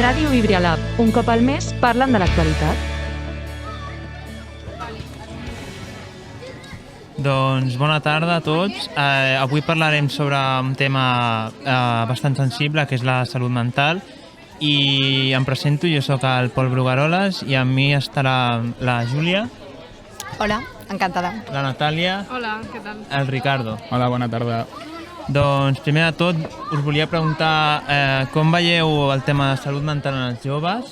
Ràdio Vibrialab. Un cop al mes parlen de l'actualitat. Doncs bona tarda a tots. Avui parlarem sobre un tema bastant sensible, que és la salut mental. I em presento, jo sóc el Pol Brugaroles i amb mi estarà la Júlia. Hola, encantada. La Natàlia. Hola, què tal? El Ricardo. Hola, bona tarda. Doncs, primer de tot, us volia preguntar com veieu el tema de salut mental en els joves,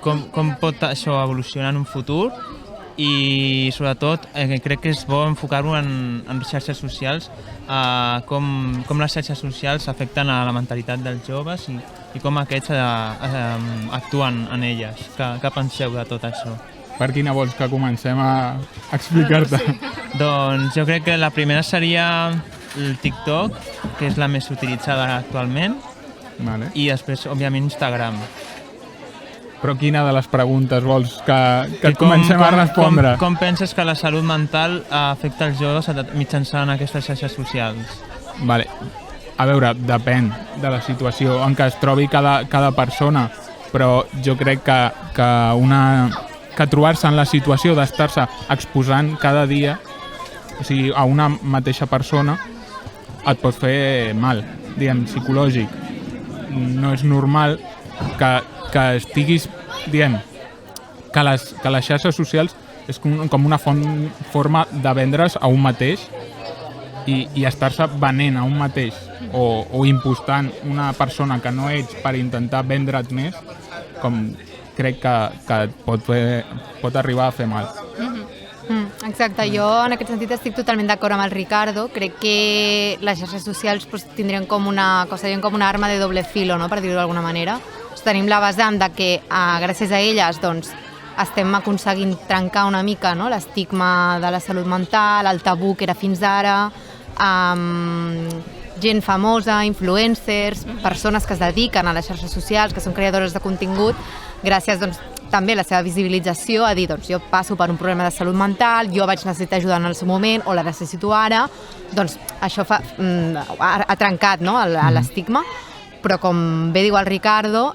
com pot això evolucionar en un futur i, sobretot, crec que és bo enfocar-ho en xarxes socials, com les xarxes socials afecten a la mentalitat dels joves i com aquests actuen en elles. Què penseu de tot això? Per quina vols que comencem a explicar-te? Doncs jo crec que la primera seria el TikTok, que és la més utilitzada actualment, Vale. i després, òbviament, Instagram. Però quina de les preguntes vols que et comencem a respondre? Com penses que la salut mental afecta els joves mitjançant aquestes xarxes socials? Vale. A veure, depèn de la situació en què es trobi cada persona, però jo crec que trobar-se en la situació d'estar-se exposant cada dia, o sigui, a una mateixa persona, et pot fer mal, diguem, psicològic. No és normal que estiguis, diguem, que les xarxes socials és com una forma de vendre's a un mateix i estar-se venent a un mateix o impostant una persona que no ets per intentar vendre't més, com crec que pot arribar a fer mal. Exacte, jo en aquest sentit estic totalment d'acord amb el Ricardo. Crec que les xarxes socials tindrien com una arma de doble filo, no? Per dir-ho d'alguna manera. Tenim la vessant de que gràcies a elles estem aconseguint trencar una mica, no? L'estigma de la salut mental, el tabú que era fins ara, gent famosa, influencers, persones que es dediquen a les xarxes socials, que són creadores de contingut, gràcies també a la seva visibilització, a dir, jo passo per un problema de salut mental, jo vaig necessitar ajuda en el seu moment o la necessito ara, doncs això ha trencat, no? L'estigma, però com bé diu el Ricardo,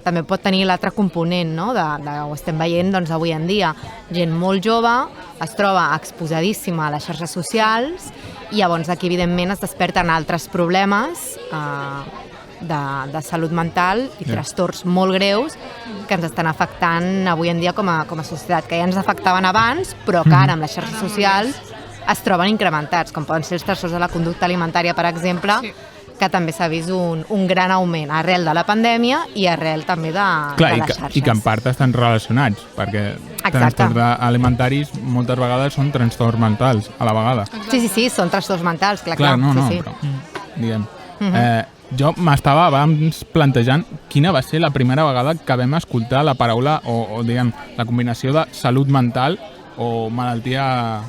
també pot tenir l'altre component, no? Ho estem veient avui en dia. Gent molt jove es troba exposadíssima a les xarxes socials i llavors aquí evidentment es desperten altres problemes de salut mental i trastorns molt greus que ens estan afectant avui en dia com a societat, que ja ens afectaven abans, però que ara amb les xarxes socials es troben incrementats, com poden ser els trastorns de la conducta alimentària, per exemple, que també s'ha vist un gran augment arrel de la pandèmia i arrel també de les xarxes. I que en part estan relacionats, perquè trastorns alimentaris moltes vegades són trastorns mentals a la vegada. Sí, són trastorns mentals, clar. Però, diguem, jo m'estava abans plantejant quina va ser la primera vegada que vam escoltar la paraula o diguem, la combinació de salut mental o malaltia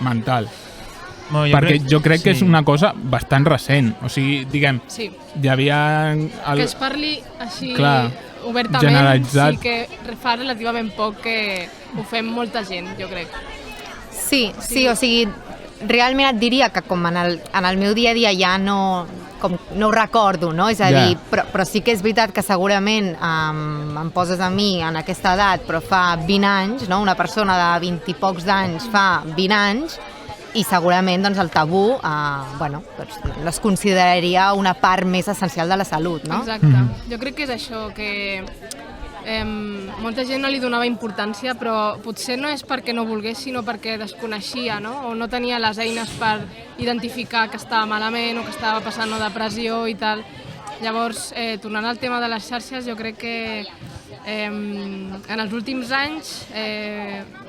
mental. Perquè jo crec que és una cosa bastant recent. O sigui, diguem, hi havia... Que es parli així obertament, generalitzat. Sí que fa relativament poc que ho fem molta gent, jo crec. Sí, o sigui, realment et diria que com en el meu dia a dia ja no ho recordo, no? És a dir, però sí que és veritat que segurament em poses a mi en aquesta edat, però fa 20 anys, no? Una persona de 20 i pocs d'anys fa 20 anys, i segurament el tabú no es consideraria una part més essencial de la salut, no? Exacte. Jo crec que és això, que molta gent no li donava importància, però potser no és perquè no volgués, sinó perquè desconeixia, no? O no tenia les eines per identificar que estava malament o que estava passant una depressió i tal. Llavors, tornant al tema de les xarxes, jo crec que en els últims anys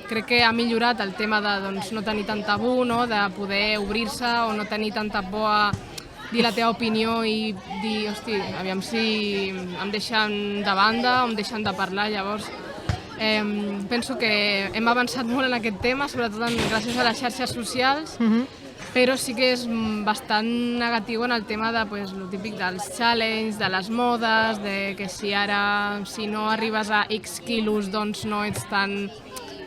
crec que ha millorat el tema de no tenir tant tabú, no? De poder obrir-se o no tenir tanta por a dir la teva opinió i dir, hosti, aviam si em deixen de banda o em deixen de parlar. Llavors, penso que hem avançat molt en aquest tema, sobretot gràcies a les xarxes socials, però sí que és bastant negatiu en el tema de lo típic dels challenges, de les modes, de que si no arribes a X quilos doncs no ets tan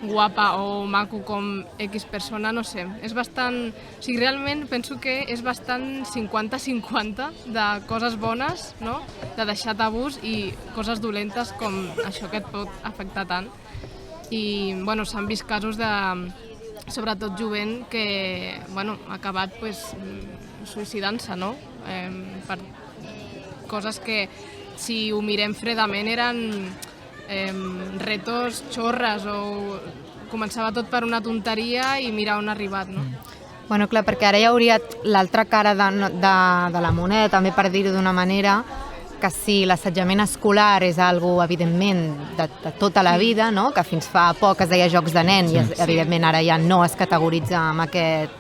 guapa o maco com X persona, no sé. És bastant... O sigui, realment penso que és bastant 50-50 de coses bones, no? De deixar tabús i coses dolentes com això que et pot afectar tant. I, bueno, s'han vist casos de, sobretot jovent, que, bueno, ha acabat, pues, suïcidant-se, no? Per coses que, si ho mirem fredament, eren retos xorres o començava tot per una tonteria i mira on ha arribat, no? Bueno, clar, perquè ara hi hauria l'altra cara de la moneda, també per dir-ho d'una manera, que si l'assetjament escolar és algo, evidentment, de tota la vida, no? Que fins fa poc es deia jocs de nen i, evidentment, ara ja no es categoritza amb aquest...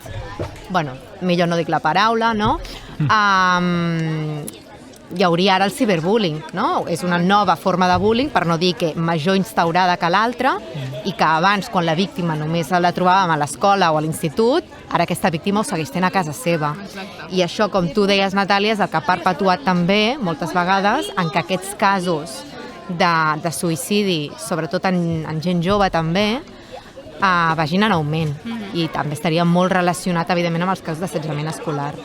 Bueno, millor no dic la paraula, no? Hi hauria ara el ciberbullying, no? És una nova forma de bullying, per no dir que major instaurada que l'altra, i que abans, quan la víctima només la trobàvem a l'escola o a l'institut, ara aquesta víctima ho segueix tenint a casa seva. Exacte. I això, com tu deies, Natàlia, és el que ha perpetuat també, moltes vegades, en què aquests casos de suïcidi, sobretot en gent jove també, vagin en augment. I també estaria molt relacionat, evidentment, amb els casos d'assetjament escolar.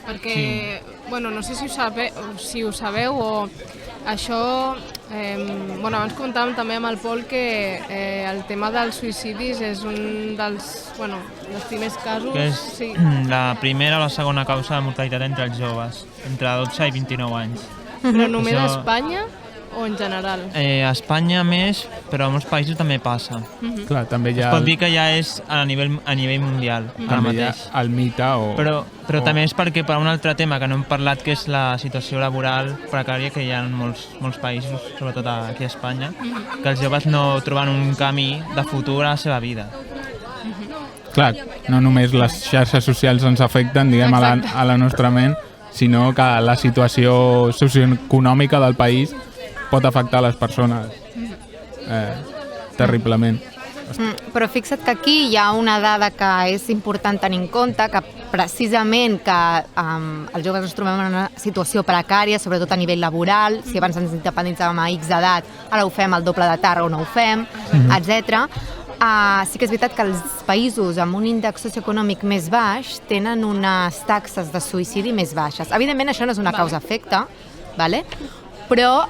Perquè, bueno, no sé si ho sabeu o això... Bueno, abans comentàvem també amb el Pol que el tema dels suïcidis és un dels primers casos... Que és la primera o la segona causa de mortalitat entre els joves, entre 12 i 29 anys. Però només a Això- Espanya o en general? A Espanya més, però a molts països també passa. Clar, també hi Es ha, pot dir que ja és a nivell mundial, ara també hi ha mateix. el mite o... Però també és perquè per un altre tema que no hem parlat, que és la situació laboral precària que hi ha en molts països, sobretot aquí a Espanya, que els joves no troben un camí de futur a la seva vida. Clar, no només les xarxes socials ens afecten, diguem, a la nostra ment, sinó que la situació socioeconòmica del país pot afectar les persones terriblement. Però fixa't que aquí hi ha una dada que és important tenir en compte, que precisament que els joves ens trobem en una situació precària, sobretot a nivell laboral, si abans ens independitzàvem a X edat, ara ho fem el doble de tard o no ho fem, etc. Sí que és veritat que els països amb un índex socioeconòmic més baix tenen unes taxes de suïcidi més baixes. Evidentment això no és una causa-efecte, ¿vale? Però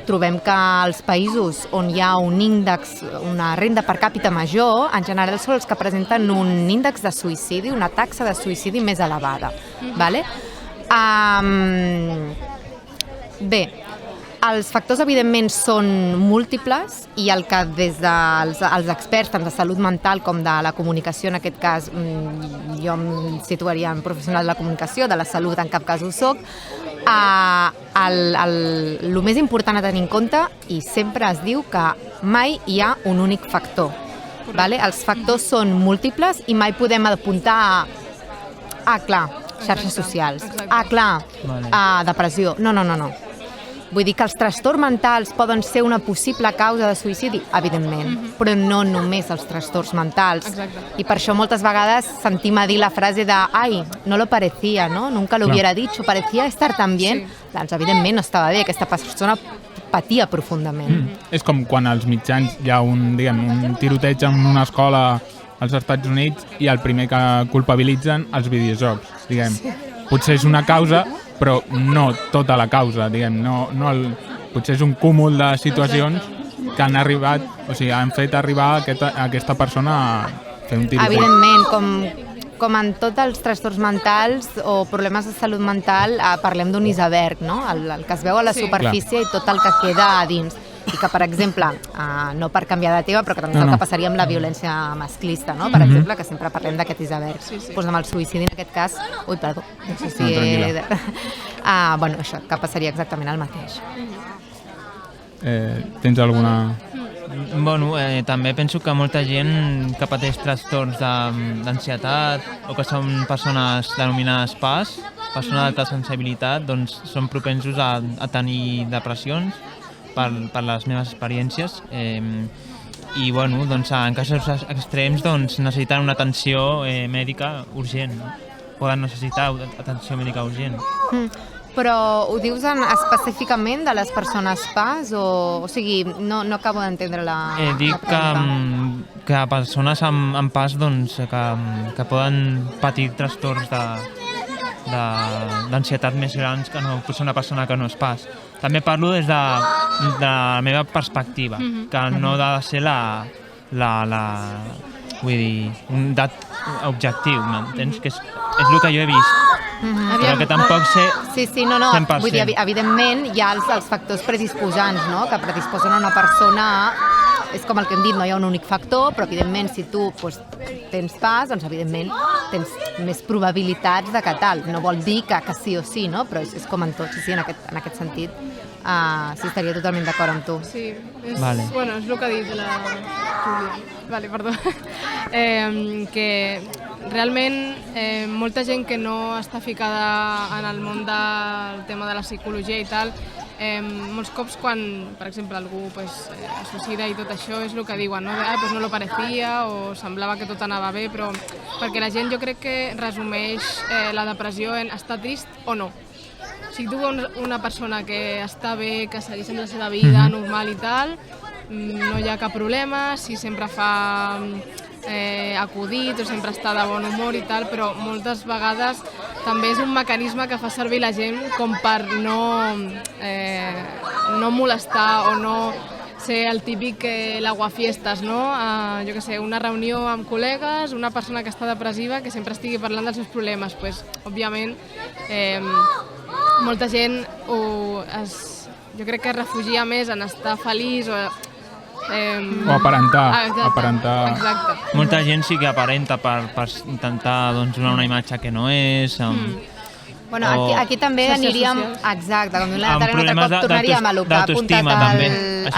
trobem que els països on hi ha un índex, una renda per càpita major, en general són els que presenten un índex de suïcidi, una taxa de suïcidi més elevada. ¿Vale? Bé, els factors evidentment són múltiples i el que des dels experts tant de salut mental com de la comunicació, en aquest cas jo em situaria en professional de la comunicació, de la salut en cap cas ho soc, el més important a tenir en compte, i sempre es diu que mai hi ha un únic factor. ¿Vale? Els factors són múltiples i mai podem apuntar clar, xarxes socials, clar, depressió. No. Vull dir que els trastorns mentals poden ser una possible causa de suïcidi, evidentment, però no només els trastorns mentals. Exacte. I per això moltes vegades sentim a dir la frase de «Ai, no lo parecía, ¿no? Nunca lo hubiera dicho, parecía estar tan bien». Doncs, evidentment, no estava bé, aquesta persona patia profundament. És com quan als mitjans hi ha un tiroteig en una escola als Estats Units i el primer que culpabilitzen els videojocs, diguem. Potser és una causa, però no tota la causa, diguem. Potser és un cúmul de situacions que han arribat, o sigui, han fet arribar a aquesta persona a fer un tiroteig. Evidentment, com en tots els trastorns mentals o problemes de salut mental, parlem d'un iceberg, no? El que es veu a la superfície i tot el que queda a dins. I que, per exemple, no per canviar de tema, però que també és el que passaria amb la violència masclista, no? Per exemple, que sempre parlem d'aquest iceberg. Doncs amb el suïcidi, en aquest cas... Ui, perdó. No sé si això, que passaria exactament el mateix. Tens alguna... Bueno, també penso que molta gent que pateix trastorns d'ansietat o que són persones denominades PAS, persones d'alta sensibilitat, doncs són propensos a tenir depressions per les meves experiències i bueno, doncs, en casos extrems doncs, necessiten una atenció mèdica urgent, poden necessitar atenció mèdica urgent. Però ho dius específicament de les persones PAS o sigui, no acabo d'entendre la Dic pregunta. que persones amb PAS doncs, que poden patir trastorns d'ansietat més grans que no potser una persona que no és PAS. També parlo des de la meva perspectiva, que no ha de ser vull dir, un dat objectiu, m'entens? Que és el que jo he vist. Però que tampoc sé Sí, no, 100%. vull dir, evidentment hi ha els factors predisposants, no?, que predisposen a una persona a... És com el que hem dit, no hi ha un únic factor, però evidentment si tu tens PAS, doncs evidentment tens més probabilitats de que tal. No vol dir que sí o sí, no?, però és com en tot, sí, en aquest sentit. Sí, estaria totalment d'acord amb tu. Sí, és Vale. el que ha dit la Júlia. Vale, perdó. Que realment molta gent que no està ficada en el món del tema de la psicologia i tal, molts cops quan, per exemple, algú es suïcida i tot això és el que diuen, no? Pues no lo parecía o semblava que tot anava bé, però perquè la gent jo crec que resumeix la depressió en estar trist o no. Si tu veus una persona que està bé, que segueix amb la seva vida normal i tal, no hi ha cap problema, si sempre fa acudit o sempre està de bon humor i tal, però moltes vegades també és un mecanisme que fa servir la gent com per no molestar o no ser el típic l'aguafiestes, no? Jo què sé, una reunió amb col·legues, una persona que està depressiva que sempre estigui parlant dels seus problemes, pues, òbviament molta gent jo crec que es refugia més en estar feliç o aparentar. Exacte. Molta gent sí que aparenta per intentar doncs, donar una imatge que no és. Bueno, aquí també xarxes aniríem... socials. Exacte, com diu la Amb Natàlia, un altre problemes cop tornaríem a lo que ha apuntat d'autoestima, també.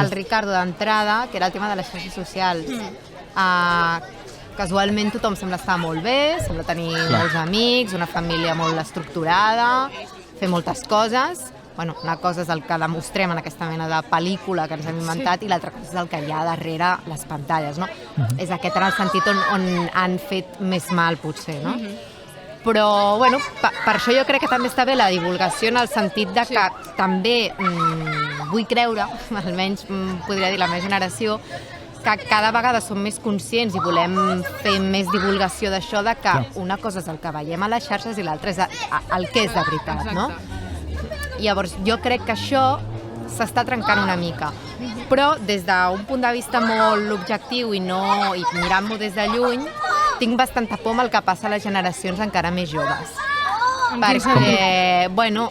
el Ricardo d'entrada, que era el tema de les xarxes socials. Casualment tothom sembla estar molt bé, sembla tenir molts amics, una família molt estructurada, fer moltes coses. Bueno, una cosa és el que demostrem en aquesta mena de pel·lícula que ens hem inventat i l'altra cosa és el que hi ha darrere les pantalles, no? És aquest en el sentit on han fet més mal, potser, no? Però, bueno, per això jo crec que també està bé la divulgació en el sentit de que també vull creure, almenys podria dir la meva generació, que cada vegada som més conscients i volem fer més divulgació d'això, de que una cosa és el que veiem a les xarxes i l'altra és el que és de veritat, no? Llavors, jo crec que això s'està trencant una mica, però des d'un punt de vista molt objectiu i mirant-m'ho des de lluny, tinc bastanta por amb el que passa a les generacions encara més joves. Perquè, bueno,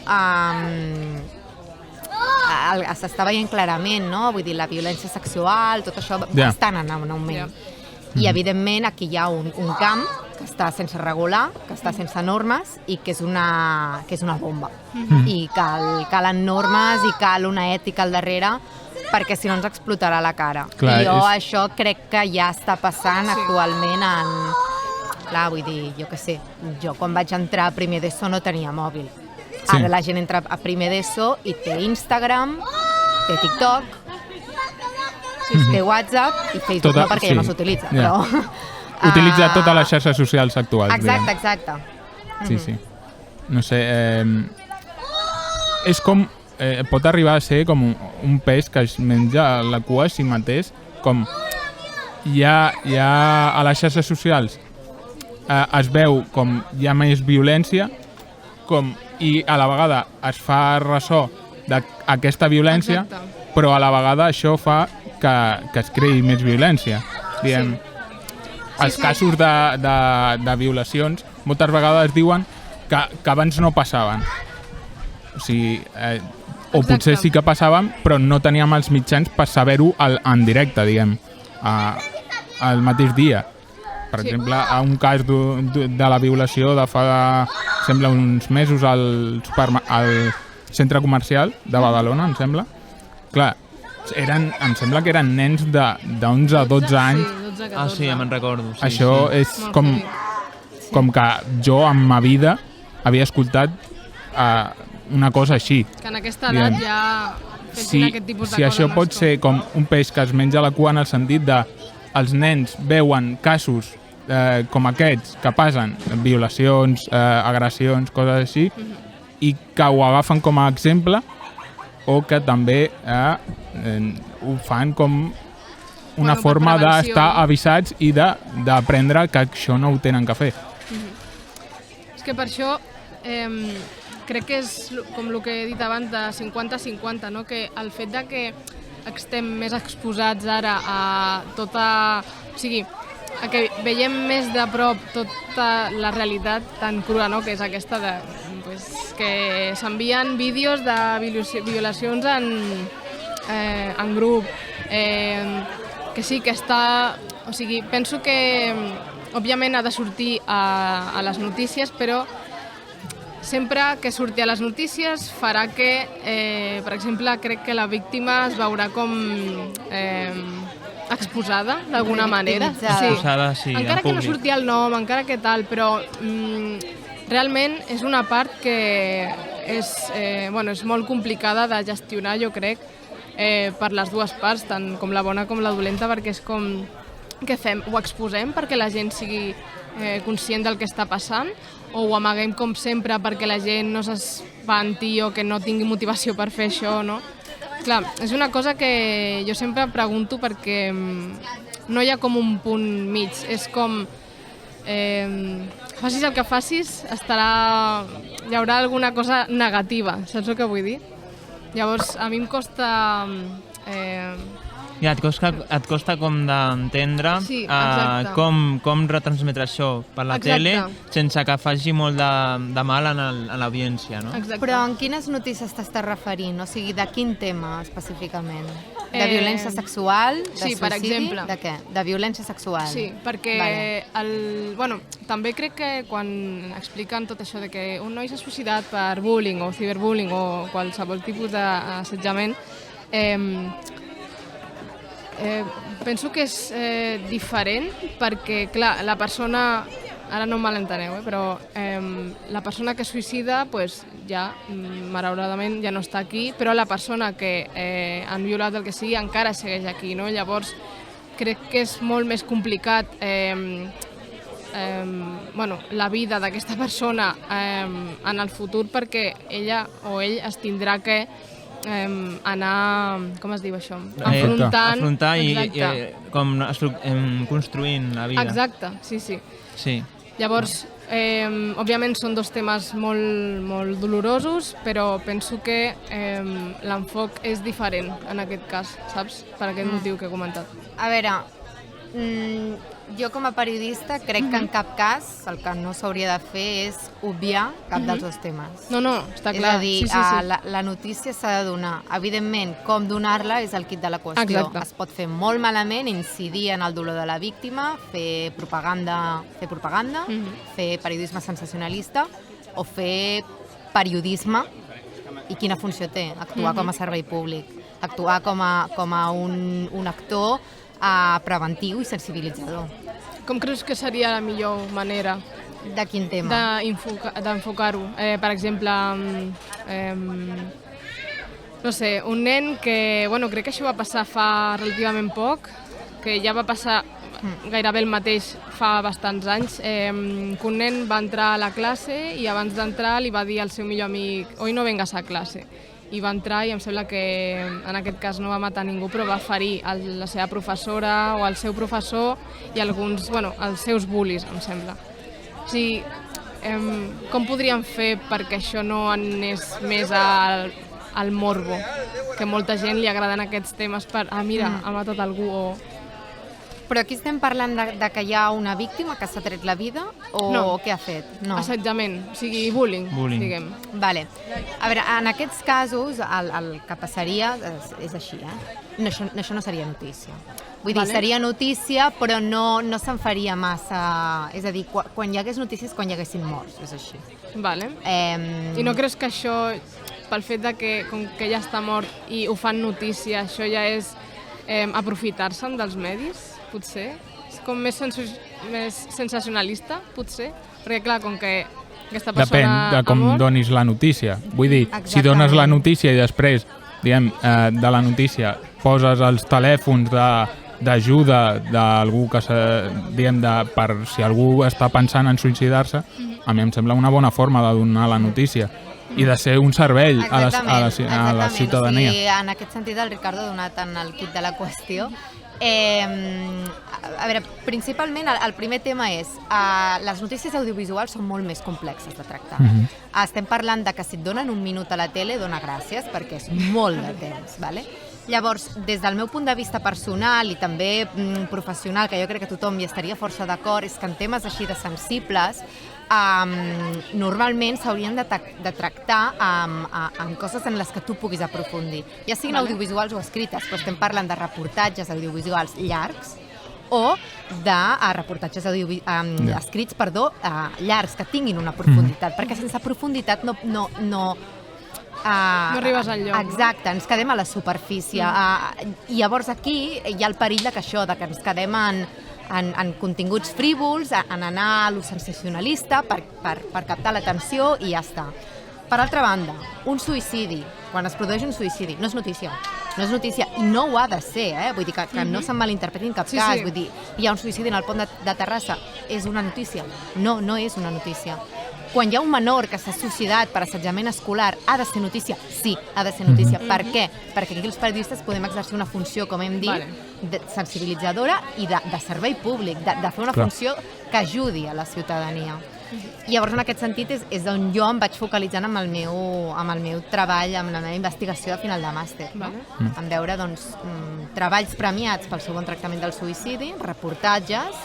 s'està veient clarament, no? Vull dir, la violència sexual, tot això estan en augment. I, evidentment, aquí hi ha un camp que està sense regular, que està sense normes i que és una bomba. I calen normes i cal una ètica al darrere perquè si no ens explotarà la cara. I jo això crec que ja està passant actualment en... Clar, vull dir, jo què sé, jo quan vaig entrar a primer d'ESO no tenia mòbil. Ara la gent entra a primer d'ESO i té Instagram, té TikTok, té WhatsApp i Facebook, no perquè ja no s'utilitza, però... Utilitza totes les xarxes socials actuals. Exacte. Sí. No sé, és com... pot arribar a ser com un peix que es menja la cua a si mateix, com hi ha a les xarxes socials es veu com hi ha més violència i a la vegada es fa ressò d'aquesta violència, però a la vegada això fa que es creï més violència. Diguem, els casos de violacions moltes vegades diuen que abans no passaven. O sigui, o potser sí que passaven, però no teníem els mitjans per saber-ho en directe, diguem, al mateix dia. Per exemple, a un cas de la violació de fa, sembla, uns mesos al centre comercial de Badalona, em sembla. Clar, em sembla que eren nens d'11 a 12 anys. Sí, ja me'n recordo. Això és com que jo en ma vida havia escoltat una cosa així. Que en aquesta edat ja fessin aquest tipus de coses. Si això pot ser com un peix que es menja la cua en el sentit de els nens veuen casos com aquests que passen, violacions, agressions, coses així, i que ho agafen com a exemple o que també ho fan com una per forma prevenció. d'estar avisats i d'aprendre que això no ho tenen que fer. És que per això crec que és com el que he dit abans de 50-50, no? Que el fet de que estem més exposats ara a tota... O sigui, a que veiem més de prop tota la realitat tan crua, no? Que és aquesta de... Pues, que s'envien vídeos de violacions en grup, que sí que està... O sigui, penso que òbviament ha de sortir a les notícies, però sempre que surti a les notícies farà que, per exemple, crec que la víctima es veurà com exposada d'alguna manera. Exposada, sí, encara en que no públic. surti el nom, encara que tal, però realment és una part que és molt complicada de gestionar, jo crec, per les dues parts, tant com la bona com la dolenta, perquè és com què fem? Ho exposem perquè la gent sigui conscient del que està passant o ho amaguem com sempre perquè la gent no s'espanti o que no tingui motivació per fer això, no? Clar, és una cosa que jo sempre pregunto perquè no hi ha com un punt mig, és com facis el que facis, hi haurà alguna cosa negativa, saps el que vull dir? Llavors, a mi em costa... Ja, et costa com d'entendre Sí, exacte. com retransmetre això per la Exacte. tele sense que faci molt de mal en l'audiència, no? Exacte. Però en quines notícies t'estàs referint? O sigui, de quin tema específicament? De violència sexual? De sí, per suïcidi? exemple. De què? De violència sexual? Sí, perquè Vale. també crec que quan expliquen tot això de que un noi s'ha suïcidat per bullying o ciberbullying o qualsevol tipus d'assetjament, penso que és diferent perquè, clar, la persona, ara no em malenteneu, però la persona que es suïcida pues, ja, malauradament, ja no està aquí, però la persona que han violat el que sigui encara segueix aquí, no? Llavors, crec que és molt més complicat la vida d'aquesta persona en el futur perquè ella o ell es tindrà que anar, com es diu això? Afrontar i Exacte. com construint la vida. Exacte, sí. Sí. Llavors, òbviament són dos temes molt, molt dolorosos, però penso que l'enfoc és diferent en aquest cas, saps? Per aquest motiu que he comentat. A veure, jo com a periodista crec que en cap cas el que no s'hauria de fer és obviar cap dels dos temes. No, està clar. És a dir, sí. la notícia s'ha de donar. Evidentment, com donar-la és el quid de la qüestió. Exacte. Es pot fer molt malament, incidir en el dolor de la víctima, fer propaganda, fer periodisme sensacionalista o fer periodisme. I quina funció té? Actuar com a servei públic, actuar com a un actor preventiu i sensibilitzador. Com creus que seria la millor manera De quin tema? d'enfocar-ho? Per exemple, no sé, un nen que, crec que això va passar fa relativament poc, que ja va passar gairebé el mateix fa bastants anys, que un nen va entrar a la classe i abans d'entrar li va dir al seu millor amic «Hoy no vengas a classe». I va entrar i em sembla que en aquest cas no va matar ningú, però va ferir la seva professora o el seu professor i alguns, els seus bullies, em sembla. O sigui, com podríem fer perquè això no anés més al morbo? Que molta gent li agraden aquests temes per, mira, ha matat algú o... Però aquí estem parlant de que hi ha una víctima que s'ha tret la vida o No. què ha fet? No. Assetjament, o sigui, bullying. diguem. Vale. A veure, en aquests casos el que passaria és així, No, això no seria notícia. Vull dir, seria notícia, però no se'n faria massa... És a dir, quan hi hagués notícies, quan hi haguessin morts, és així. Vale. I no creus que això, pel fet de que com que ja està mort i ho fan notícia, això ja és aprofitar-se'n dels medis, potser? És com més sensacionalista, potser? Perquè clar, com que aquesta persona Depèn de com donis la notícia. Vull dir, si dones la notícia i després, diguem, de la notícia poses els telèfons d'ajuda d'algú que, diguem, per si algú està pensant en suïcidar-se, a mi em sembla una bona forma de donar la notícia. i de ser un servei a la Exactament. ciutadania. O sigui, en aquest sentit el Ricardo ha donat en el kit de la qüestió. A veure, principalment el primer tema és les notícies audiovisuals són molt més complexes de tractar. Estem parlant de que si et donen un minut a la tele, dona gràcies, perquè és molt de temps, ¿vale? Llavors, des del meu punt de vista personal i també professional, que jo crec que tothom hi estaria força d'acord, és que en temes així de sensibles normalment s'haurien de tractar en coses en les que tu puguis aprofundir, ja siguin audiovisuals o escrites, però estem parlant de reportatges audiovisuals llargs o de reportatges escrits, llargs, que tinguin una profunditat, perquè sense profunditat no arribes enlloc. Exacte, ens quedem a la superfície. I llavors aquí hi ha el perill de que ens quedem en continguts frívols, en anar a lo sensacionalista per captar l'atenció i ja està. Per altra banda, un suïcidi, quan es produeix un suïcidi, no és notícia. No és notícia i no ho ha de ser, vull dir que no se'n malinterpreti en cap cas. Vull dir, hi ha un suïcidi en el pont de Terrassa, és una notícia? No, no és una notícia. Quan hi ha un menor que s'ha suïcidat per assetjament escolar, ha de ser notícia? Sí, ha de ser notícia. Per què? Perquè aquí els periodistes podem exercir una funció, com hem dit, sensibilitzadora i de servei públic, de fer una funció que ajudi a la ciutadania. I llavors, en aquest sentit, és on jo em vaig focalitzant amb el meu treball, amb la meva investigació de final de màster. En veure treballs premiats pel seu bon tractament del suïcidi, reportatges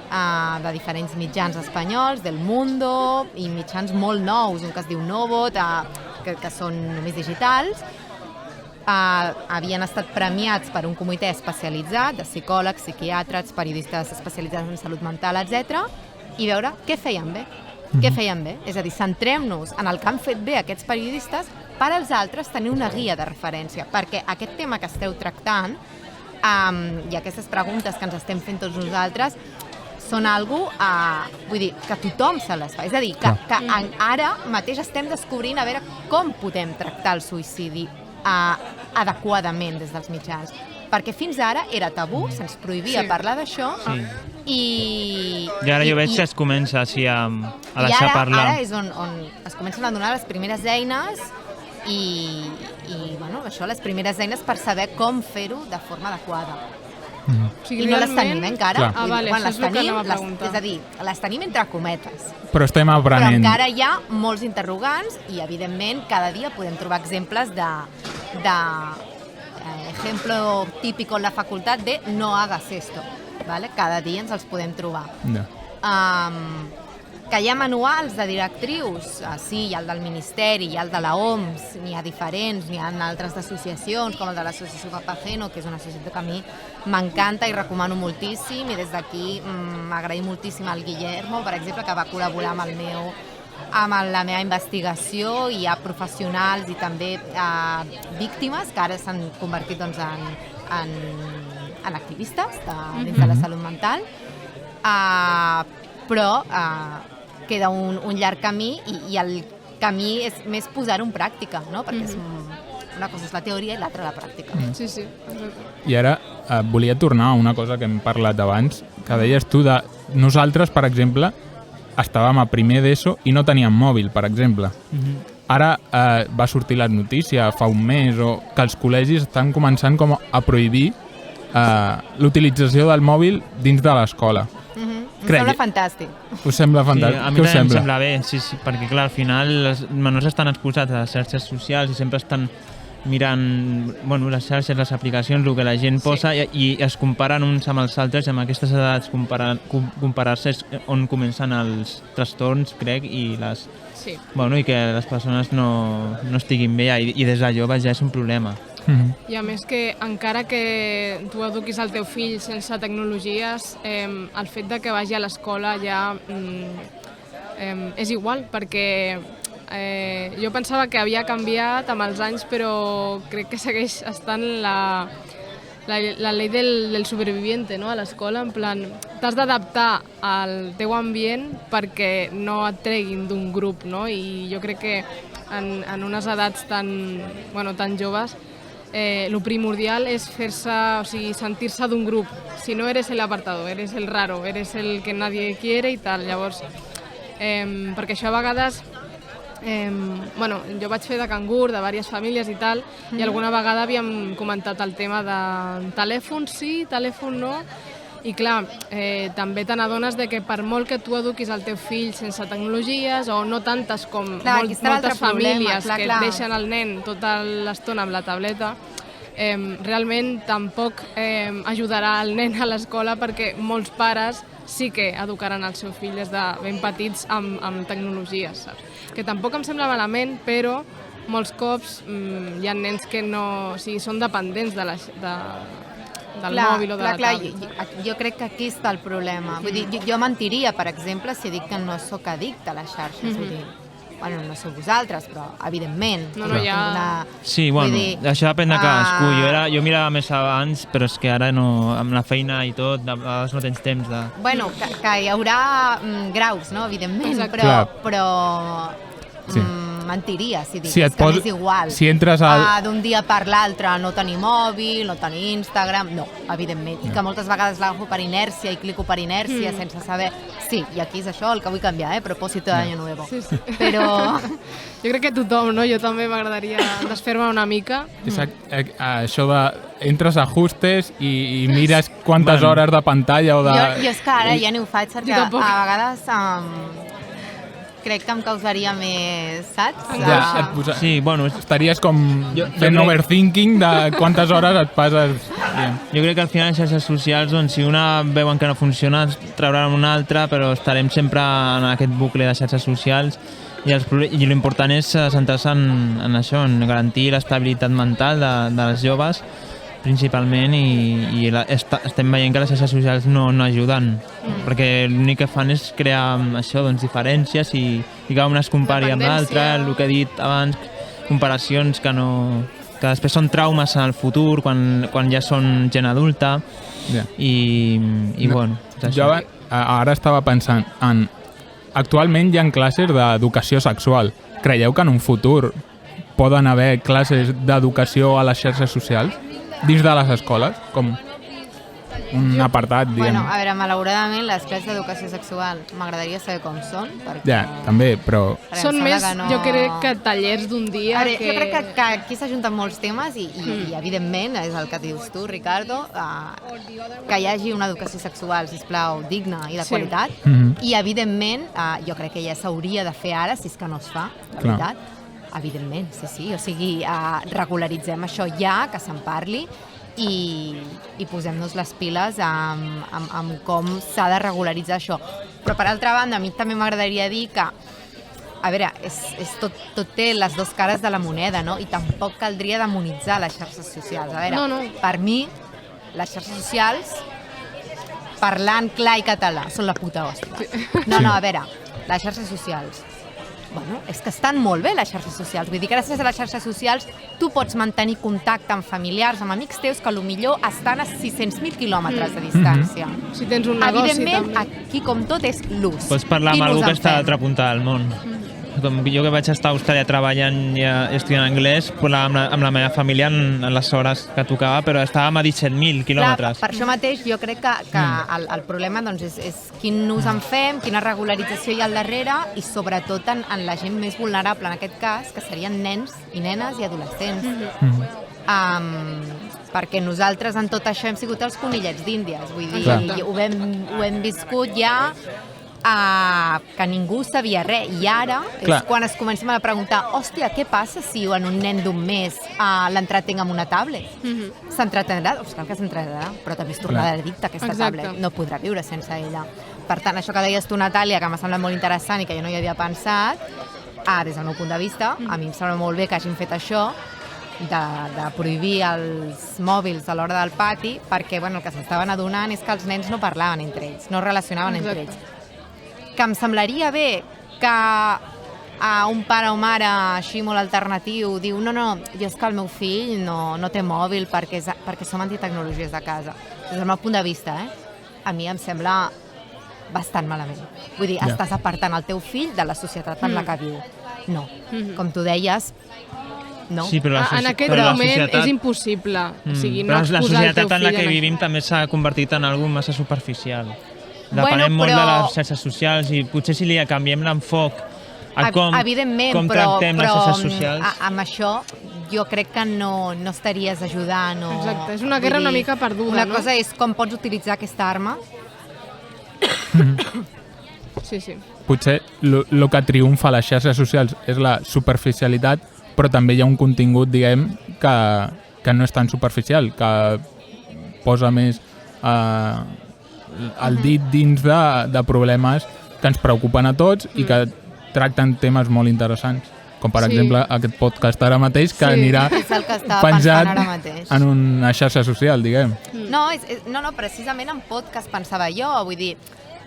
de diferents mitjans espanyols, del Mundo, i mitjans molt nous, un que es diu Novot, que són només digitals. Havien estat premiats per un comitè especialitzat de psicòlegs, psiquiatres, periodistes especialitzats en salut mental, etc. I veure què feien bé. Què feien bé? És a dir, centrem-nos en el que han fet bé aquests periodistes per als altres tenir una guia de referència, perquè aquest tema que esteu tractant i aquestes preguntes que ens estem fent tots nosaltres són algo, vull dir, que tothom se les fa. És a dir, que ara mateix estem descobrint a veure com podem tractar el suïcidi adequadament des dels mitjans. Perquè fins ara era tabú, se'ns prohibia parlar d'això i ara jo veig que es comença així a deixar parlar. Ara és on es comencen a donar les primeres eines i això, les primeres eines per saber com fer-ho de forma adequada. I no les tenim encara. Quan les tenim, és a dir, les tenim entre cometes. Però estem aprenent. Però encara hi ha molts interrogants i, evidentment, cada dia podem trobar exemples ejemplo típico en la facultat de no hagas esto. Cada dia ens els podem trobar. Que hi ha manuals de directrius, sí, hi ha el del Ministeri, hi ha el de la OMS, n'hi ha diferents, n'hi ha altres d'associacions, com el de l'associació Papageno, que és una associació que a mi m'encanta i recomano moltíssim, i des d'aquí m'agraïm moltíssim al Guillermo, per exemple, que va col·laborar amb la meva investigació. Hi ha professionals i també víctimes que ara s'han convertit en activistes dins de la salut mental, però queda un llarg camí i el camí és més posar-ho en pràctica, no? Perquè una cosa és la teoria i l'altra la pràctica. Sí. I ara volia tornar a una cosa que hem parlat abans, que deies tu de nosaltres, per exemple, estàvem a primer d'ESO i no teníem mòbil, per exemple. Ara va sortir la notícia fa un mes que els col·legis estan començant com a prohibir l'utilització del mòbil dins de l'escola. Em sembla fantàstic. Us sembla fantàstic? Sí, a mi també em sembla bé, sí, perquè clar, al final els menors estan exposats a les xarxes socials i sempre estan mirant les xarxes, les aplicacions, el que la gent posa i es comparen uns amb els altres, i amb aquestes edats comparar-se és on comencen els trastorns, crec, i i que les persones no estiguin bé i des de joves ja és un problema. I a més que encara que tu eduquis el teu fill sense tecnologies, el fet de que vagi a l'escola ja és igual, perquè jo pensava que havia canviat amb els anys, però crec que segueix estant la llei del sobreviviente, no? A l'escola, en plan, t'has d'adaptar al teu ambient perquè no et treguin d'un grup, no? I jo crec que en unes edats tan joves lo primordial és sentir-se d'un grup. Si no eres el apartado, eres el raro, eres el que nadie quiere i tal. Llavors, perquè això a vegades bueno, jo vaig fer de cangur, de diverses famílies i tal, i alguna vegada havíem comentat el tema de telèfon sí, telèfon no, i clar, també te n'adones que per molt que tu eduquis el teu fill sense tecnologies, o no tantes com moltes famílies que et deixen el nen tota l'estona amb la tableta, realment tampoc ajudarà el nen a l'escola, perquè molts pares sí que educaran els seus fills des de ben petits amb tecnologies, saps? Que tampoc em sembla malament, però molts cops hi ha nens que no, o sigui, són dependents del mòbil o de la tablet. Jo crec que aquí està el problema. Vull dir, jo mentiria, per exemple, si dic que no sóc addicte a les xarxes. Vull dir, bueno, no sou vosaltres, però evidentment. No, ja... Sí, bueno, això depèn de cadascú. Jo mirava més abans, però és que ara no, amb la feina i tot, a vegades no tens temps de... Bueno, que hi haurà graus, no?, evidentment, però mentiria si digués que m'és igual. Si entres d'un dia per l'altre no tenir mòbil, no tenir Instagram... No, evidentment. I que moltes vegades l'agafo per inèrcia i clico per inèrcia sense saber... Sí, i aquí és això el que vull canviar, propòsito d'any nuevo. Sí. Però... Jo crec que tothom, no? Jo també m'agradaria desfer-me una mica. Això de... Entres a ajustes i mires quantes hores de pantalla o de... Jo és que ara ja no ho faig, perquè a vegades... crec que em causaria més, saps? Sí, bueno... Estaries com fent overthinking de quantes hores et passes... Jo crec que al final les xarxes socials, doncs, si una veuen que no funciona, trauran una altra, però estarem sempre en aquest bucle de xarxes socials i l'important és centrar-se en això, en garantir l'estabilitat mental de les joves, principalment, i estem veient que les xarxes socials no ajuden, perquè l'únic que fan és crear això, doncs, diferències i que una es compari amb l'altra, el que he dit abans, comparacions que després són traumes en el futur, quan ja són gent adulta, i bueno, és això. Jo ara estava pensant en... Actualment hi ha classes d'educació sexual. Creieu que en un futur poden haver classes d'educació a les xarxes socials? Dins de les escoles, com un apartat, diguem. Bueno, a veure, malauradament les classes d'educació sexual m'agradaria saber com són, perquè... Ja, també, però... Són més, jo crec que tallers d'un dia que... Jo crec que aquí s'ajunten molts temes i evidentment, és el que dius tu, Ricardo, que hi hagi una educació sexual, sisplau, digna i de qualitat, i evidentment, jo crec que ja s'hauria de fer ara, si és que no es fa, de veritat. Evidentment, sí. O sigui, regularitzem això ja, que se'n parli, i posem-nos les piles amb com s'ha de regularitzar això. Però, per altra banda, a mi també m'agradaria dir que, a veure, tot té les dues cares de la moneda, no? I tampoc caldria demonitzar les xarxes socials. A veure, per mi, les xarxes socials, parlant clar i català, són la puta hòstia. No, a veure, les xarxes socials... Bueno, és que estan molt bé les xarxes socials. Vull dir, gràcies a les xarxes socials tu pots mantenir contacte amb familiars, amb amics teus que potser estan a 600.000 quilòmetres de distància. Si tens un negoci, evidentment, també. aquí com tot és l'ús. Pots parlar amb algú que està a l'altra punta del món. Com jo que vaig estar a Austràlia treballant i estudiant anglès, parlava amb la meva família en les hores que tocava, però estàvem a 17.000 quilòmetres. Per això mateix jo crec que el problema és quin ús en fem, quina regularització hi ha al darrere i sobretot en la gent més vulnerable, en aquest cas, que serien nens i nenes i adolescents. Perquè nosaltres en tot això hem sigut els conillets d'Índies, vull dir, ho hem viscut ja, que ningú sabia res, i ara és quan es comencem a preguntar, hòstia, què passa si en un nen d'un mes l'entretenc amb una tablet? S'entretendrà? Clar que s'entretendrà, però també es tornarà addicte a aquesta tablet, no podrà viure sense ella. Per tant, això que deies tu, Natàlia, que m'ha semblat molt interessant i que jo no hi havia pensat, des del meu punt de vista, a mi em sembla molt bé que hagin fet això, de prohibir els mòbils a l'hora del pati, perquè el que s'estaven adonant és que els nens no parlaven entre ells, no es relacionaven entre ells. Que em semblaria bé que un pare o mare així molt alternatiu diu no, jo és que el meu fill no té mòbil perquè som antitecnologies de casa. Des del meu punt de vista, a mi em sembla bastant malament. Vull dir, estàs apartant el teu fill de la societat en la que viu. No. Com tu deies, no. Sí, però en aquest moment és impossible. O sigui, no la societat en la que vivim també s'ha convertit en alguna massa superficial. Depenem molt de les xarxes socials i potser si li canviem l'enfoc Evidentment, com tractem les xarxes socials. Amb això jo crec que no estaries ajudant. Exacte, és una guerra una mica perduda, Una no? cosa és com pots utilitzar aquesta arma. Sí, sí. Potser el que triomfa a les xarxes socials és la superficialitat, però també hi ha un contingut, diguem, que no és tan superficial, que posa més el dit dins de problemes que ens preocupen a tots i que tracten temes molt interessants, com per exemple aquest podcast ara mateix, que anirà És el que estava penjat pensant ara mateix. en una xarxa social, diguem. No, precisament en podcast pensava jo, vull dir,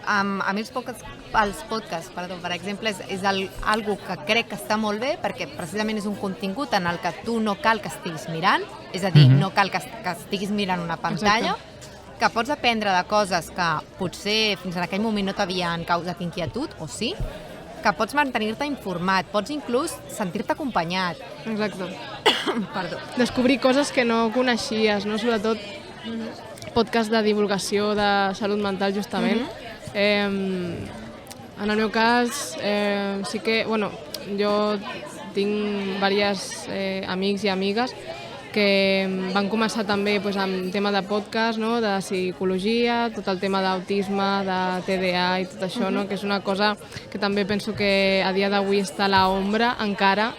a mi els podcasts, per exemple, és algo que crec que està molt bé perquè precisament és un contingut en el que tu no cal que estiguis mirant, és a dir, no cal que estiguis mirant una pantalla, que pots aprendre de coses que potser fins en aquell moment no t'havien causat inquietud, o sí, que pots mantenir-te informat, pots inclús sentir-te acompanyat. Exacte. Perdó. Descobrir coses que no coneixies, no? Sobretot podcast de divulgació de salut mental, justament. En el meu cas, sí que, jo tinc diversos amics i amigues que van començar també amb tema de podcast, no? De psicologia, tot el tema d'autisme, de TDA i tot això, no? Que és una cosa que també penso que a dia d'avui està a l'ombra encara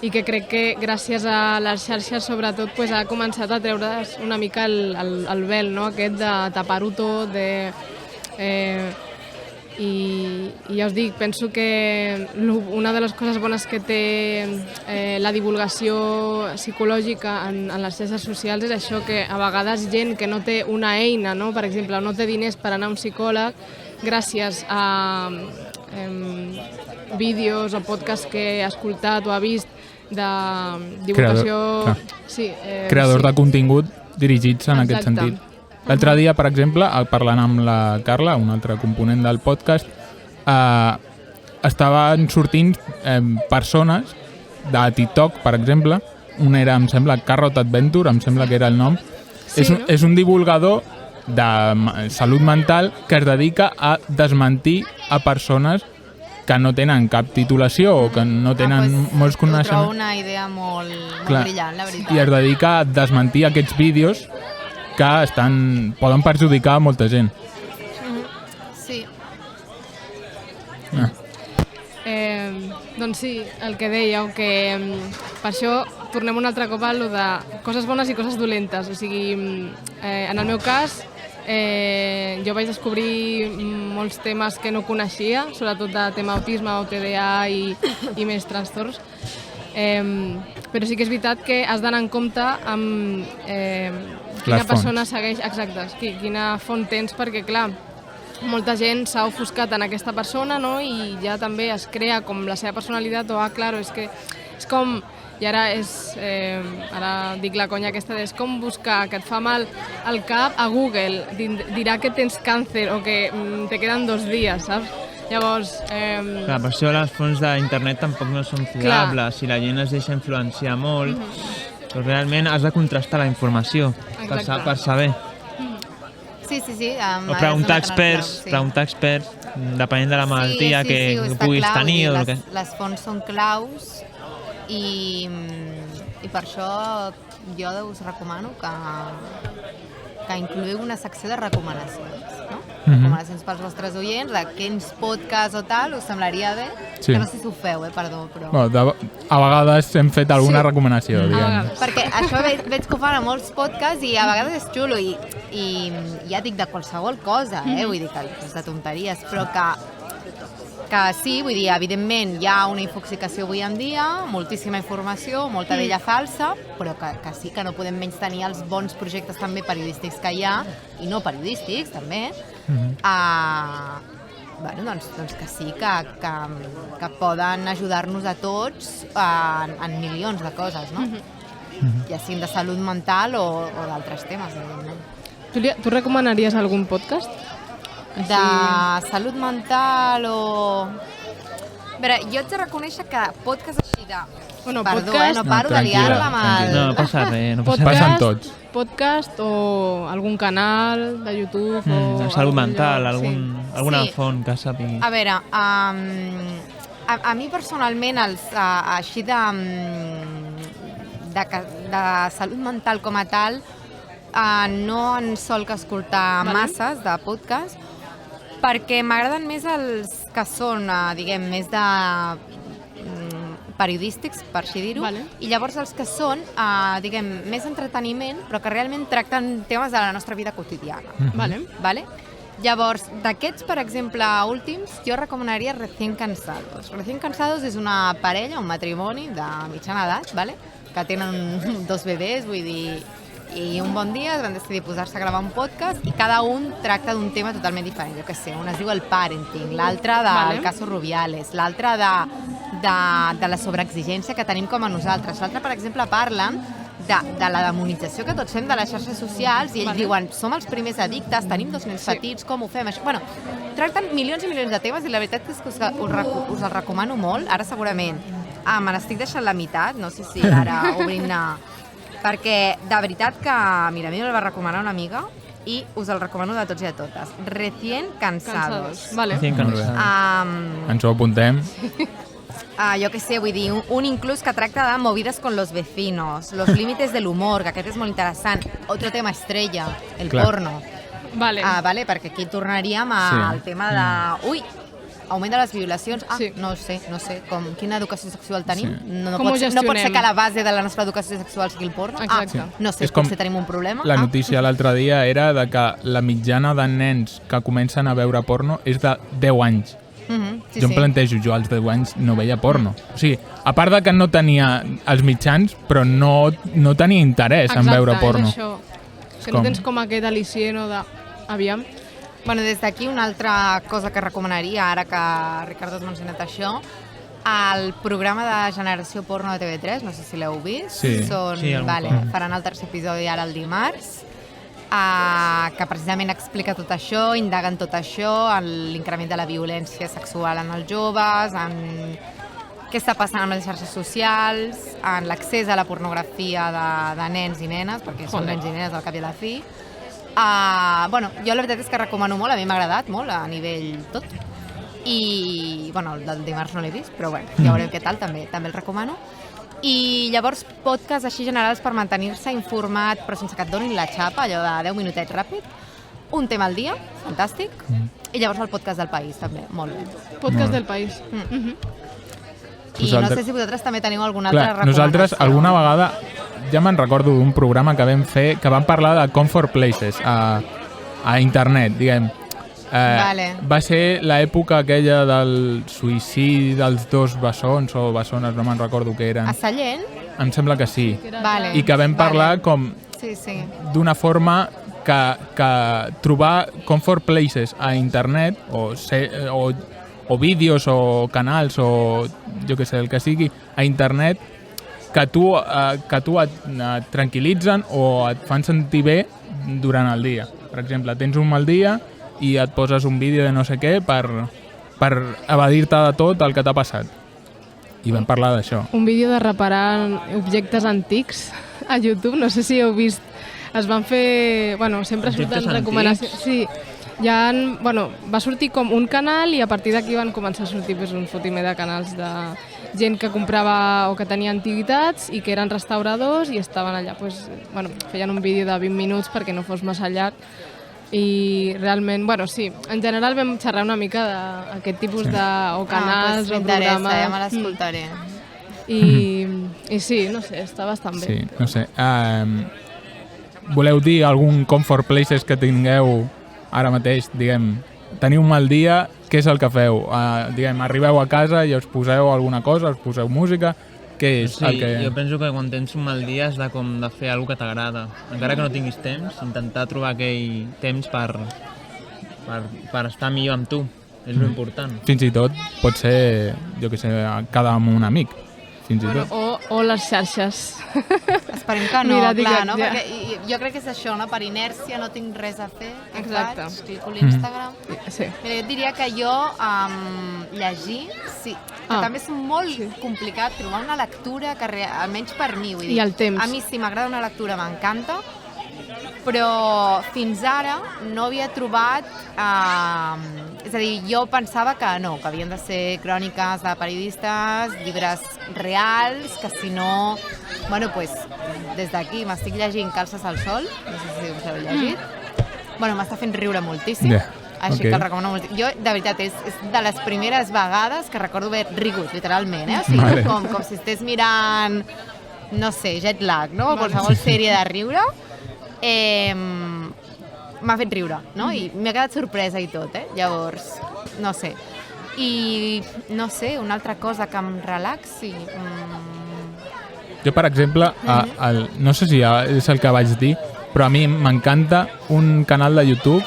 i que crec que gràcies a les xarxes sobretot ha començat a treure's una mica el vel, no? Aquest de tapar-ho tot, i ja us dic, penso que una de les coses bones que té la divulgació psicològica en les xarxes socials és això, que a vegades gent que no té una eina, no? Per exemple, no té diners per anar a un psicòleg, gràcies a vídeos o podcasts que ha escoltat o ha vist de divulgació... Creadors de contingut dirigits en aquest sentit. L'altre dia, per exemple, parlant amb la Carla, un altre component del podcast, estaven sortint persones de TikTok, per exemple. Un era, em sembla, Carrot Adventure, em sembla que era el nom. Sí, no? És un divulgador de salut mental que es dedica a desmentir a persones que no tenen cap titulació o que no tenen molts coneixements. Ho trobo una idea molt brillant, la veritat. I es dedica a desmentir aquests vídeos que poden perjudicar a molta gent. Sí. Doncs sí, el que dèieu, que per això tornem un altre cop a lo de coses bones i coses dolentes. O sigui, en el meu cas, jo vaig descobrir molts temes que no coneixia, sobretot de tema autisme o TDA i més trastorns. Però sí que és veritat que has d'anar en compte amb quina persona segueix, exacte, quina font tens, perquè clar, molta gent s'ha ofuscat en aquesta persona, no? I ja també es crea com la seva personalitat, claro, és que és com, i ara dic la conya aquesta, és com buscar que et fa mal al cap a Google, dirà que tens càncer o que te queden 2 dies, saps? Llavors... Clar, per això les fonts d'internet tampoc no són fiables, si la gent es deixa influenciar molt, però realment has de contrastar la informació per saber. Sí. O preguntar experts, depenent de la malaltia que puguis tenir. Les fonts són claus i per això jo us recomano que incloïu una secció de recomanacions, no? Recomanacions pels vostres oients, de quins podcasts o tal, us semblaria bé? Que no sé si ho feu, perdó, però... A vegades hem fet alguna recomanació, diguem. Perquè això veig que ho fan a molts podcasts i a vegades és xulo i ja dic de qualsevol cosa, vull dir que és de tonteries, però que sí, vull dir, evidentment hi ha una infoxicació avui en dia, moltíssima informació, molta d'ella falsa, però que sí que no podem menystenir els bons projectes també periodístics que hi ha, i no periodístics també, doncs que sí, que poden ajudar-nos a tots en milions de coses, no? Ja siguin de salut mental o d'altres temes, evidentment. Júlia, tu recomanaries algun podcast? De salut mental o... A veure, jo haig de reconèixer que podcast així de... Perdó, no paro de liar-la amb el... No passa res, Passen tots. Podcast o algun canal de YouTube o... De salut mental, alguna font que sàpigui. A veure, A mi personalment, així de salut mental com a tal, no en solc escoltar masses de podcast, perquè m'agraden més els que són, diguem, més de periodístics, per així dir-ho, i llavors els que són, diguem, més entreteniment, però que realment tracten temes de la nostra vida quotidiana. Vale? Llavors, d'aquests, per exemple, últims, jo recomanaria Recién Cansados. Recién Cansados és una parella, un matrimoni de mitjana edat, vale? Que tenen 2 bebès, vull dir, i un bon dia es van decidir posar-se a gravar un podcast i cada un tracta d'un tema totalment diferent. Jo què sé, un es diu el parenting, l'altre del caso Rubiales, l'altre de la sobreexigència que tenim com a nosaltres. L'altre, per exemple, parlen de la demonització que tots fem de les xarxes socials i ells diuen, som els primers addictes, tenim 2 nens petits, com ho fem? Bueno, tracten milions i milions de temes i la veritat és que us els recomano molt. Ara segurament me n'estic deixant la meitat, no sé si ara obrim-ne, perquè de veritat que, mira, a mi me'l va recomanar una amiga i us el recomano de tots i de totes. Recién Cansados. Recién Cansados. Ens ho apuntem. Jo què sé, vull dir, un inclús que tracta de movides con los vecinos, los límites del humor, que aquest és molt interessant. Otro tema estrella, el porno. Vale, perquè aquí tornaríem al tema de... Ui, augment de les violacions. No sé, quina educació sexual tenim? No pot ser que la base de la nostra educació sexual sigui el porno? No sé, potser tenim un problema. La notícia l'altre dia era de que la mitjana de nens que comencen a veure porno és de 10 anys. Jo em plantejo, jo als 10 anys no veia porno. O sigui, a part de que no tenia els mitjans, però no tenia interès en veure porno. Exacte, és això. Que no tens com aquest al·licient o de... Aviam. Bueno, des d'aquí una altra cosa que recomanaria, ara que Ricardo has mencionat això, el programa de Generació Porno de TV3, no sé si l'heu vist. Faran el 3è episodi ara el dimarts, que precisament explica tot això, indaguen tot això, l'increment de la violència sexual en els joves, en què està passant amb les xarxes socials, en l'accés a la pornografia de nens i nenes, perquè són nens i nenes al cap i a la fi. Jo la veritat és que recomano molt, a mi m'ha agradat molt a nivell tot. I, el del dimarts no l'he vist, però ja veurem què tal, també el recomano. I llavors podcasts així generals per mantenir-se informat però sense que et donin la xapa, allò de 10 minutets ràpid, un tema al dia, fantàstic, i llavors el podcast del País també, molt bé. Podcast del País. I no sé si vosaltres també teniu alguna altra recomanació. Nosaltres alguna vegada, ja me'n recordo d'un programa que vam fer, que vam parlar de comfort places a internet, diguem. Va ser l'època aquella del suïcidi dels 2 bessons o bessones, no me'n recordo què eren. A Sallent? Em sembla que sí. I que vam parlar com d'una forma que trobar comfort places a internet o vídeos o canals o jo què sé, el que sigui, a internet que tu et tranquil·litzen o et fan sentir bé durant el dia. Per exemple, tens un mal dia i et poses un vídeo de no sé què per evadir-te de tot el que t'ha passat. I vam parlar d'això. Un vídeo de reparar objectes antics a YouTube, no sé si heu vist, es van fer... sempre surten recomanacions. Sí, va sortir com un canal i a partir d'aquí van començar a sortir un fotimer de canals de gent que comprava o que tenia antiguitats i que eren restauradors i estaven allà, feien un vídeo de 20 minuts perquè no fos massa llarg. I realment, en general vam xerrar una mica d'aquest tipus de canals o programes. Ja me l'escoltaré. I sí, no sé, està bastant bé. Sí, no sé. Voleu dir algun comfort places que tingueu ara mateix, diguem, teniu un mal dia, què és el que feu? Arribeu a casa i us poseu alguna cosa, us poseu música, què és el que... Jo penso que quan tens un mal dia has de fer alguna que t'agrada. Encara que no tinguis temps, intentar trobar aquell temps per estar millor amb tu. És l'important. Fins i tot pot ser, jo què sé, quedar amb un amic. Fins i tot. O les xarxes. Esperem que no, clar, no? Perquè jo crec que és això, no? Per inèrcia no tinc res a fer. Exacte. Clico l'Instagram. Sí. Mira, jo diria que jo llegir, sí. Que també és molt complicat trobar una lectura que almenys per mi, vull dir. I el temps. A mi sí m'agrada una lectura, m'encanta, però fins ara no havia trobat És a dir, jo pensava que no, que havien de ser cròniques de periodistes, llibres reals, que si no... Bueno, doncs, des d'aquí m'estic llegint Calces al sol, no sé si us l'heu llegit. Bueno, m'està fent riure moltíssim. Yeah. Així que el recomano molt. Jo, de veritat, és de les primeres vegades que recordo haver rigut, literalment, O sigui, Vale. com si estés mirant, no sé, Jet Lag, no? O qualsevol sèrie de riure. M'ha fet riure, no? I m'ha quedat sorpresa i tot, Llavors, no sé. I, no sé, una altra cosa que em relaxi... Jo, per exemple, no sé si és el que vaig dir, però a mi m'encanta un canal de YouTube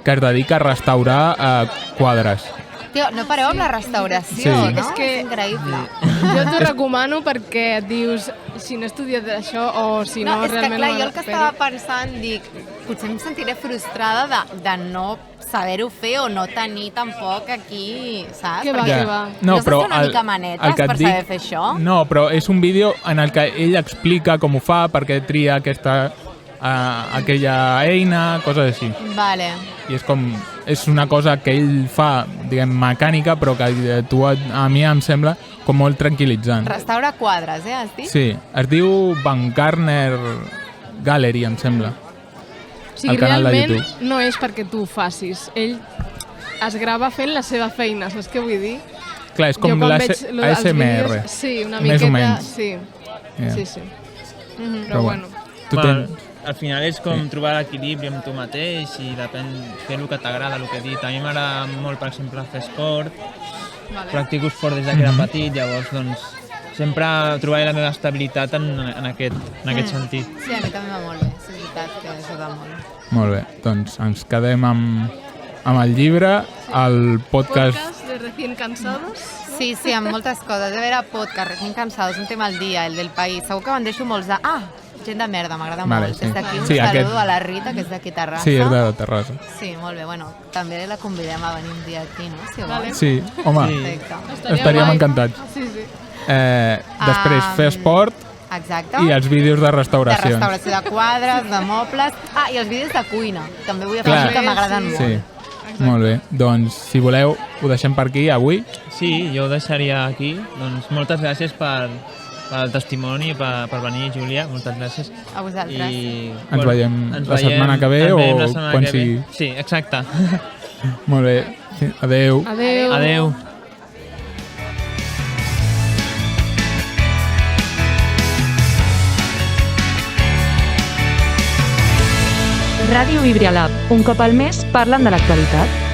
que es dedica a restaurar quadres. Tio, no pareu amb la restauració, Sí. no? És que- És increïble. Jo t'ho recomano perquè et dius, si no he estudiat això o si no, és que realment... clar, no jo el que però- estava pensant, dic, potser em sentiré frustrada de no saber-ho fer o no tenir tampoc aquí, saps? Que va, Perquè que va. No has de ser una mica manetes el que et per saber fer això? No, però és un vídeo en el que ell explica com ho fa, per què tria aquella eina, coses així. Vale. I és una cosa que ell fa, diguem, mecànica, però que a mi em sembla com molt tranquil·litzant. Restaura quadres, has dit? Sí, es diu Van Garner Gallery, em sembla. O sigui, al canal de realment YouTube. no és perquè tu ho facis. Ell es grava fent la seva feina, saps què vull dir? Clar, és com Jo quan la veig els ASMR. vídeos- Sí, una Més o miqueta... menys. Sí, Yeah. sí, sí. Però Però bueno. Tu Bueno, tens... al final és com Sí. trobar l'equilibri amb tu mateix i depèn fer el que t'agrada, el que he dit. A mi m'agrada molt, per exemple, fer esport. Practico esport des que era petit, llavors doncs sempre trobaré la meva estabilitat en aquest sentit. Sí, a mi també va molt bé, és veritat que ajuda molt. Molt bé, doncs ens quedem amb el llibre, el podcast... Podcast de Recién Cansados. Sí, sí, amb moltes coses. A veure, podcast, Recién Cansados, un tema al dia, el del país. Segur que me'n deixo molts de... Gent de merda, m'agrada Vale, molt. sí. Des d'aquí un Sí, saludo aquest- a la Rita, que és d'aquí a Terrassa. Sí, és de Terrassa. Sí, molt bé. Bueno, també la convidem a venir un dia aquí, no? Si Vale. vols. Sí, home, Sí. Perfecte. estaríem guai. encantats. Sí, sí. Després, fer esport Exacte. i els vídeos de De restauracions. restauració de quadres, de mobles... I els vídeos de cuina. També vull Clar. afegir que m'agraden molt. Sí, molt bé. Doncs, si voleu, ho deixem per aquí avui. Sí, jo ho deixaria aquí. Doncs moltes gràcies pel testimoni, per venir, Júlia, moltes gràcies. A vosaltres. Ens veiem la setmana que ve ens o veiem la setmana quan que ve. sigui. Sí, exacte. Molt bé. Sí, adeu. Adéu. Adeu. Ràdio Vibria Lab. Un cop al mes parlen de l'actualitat.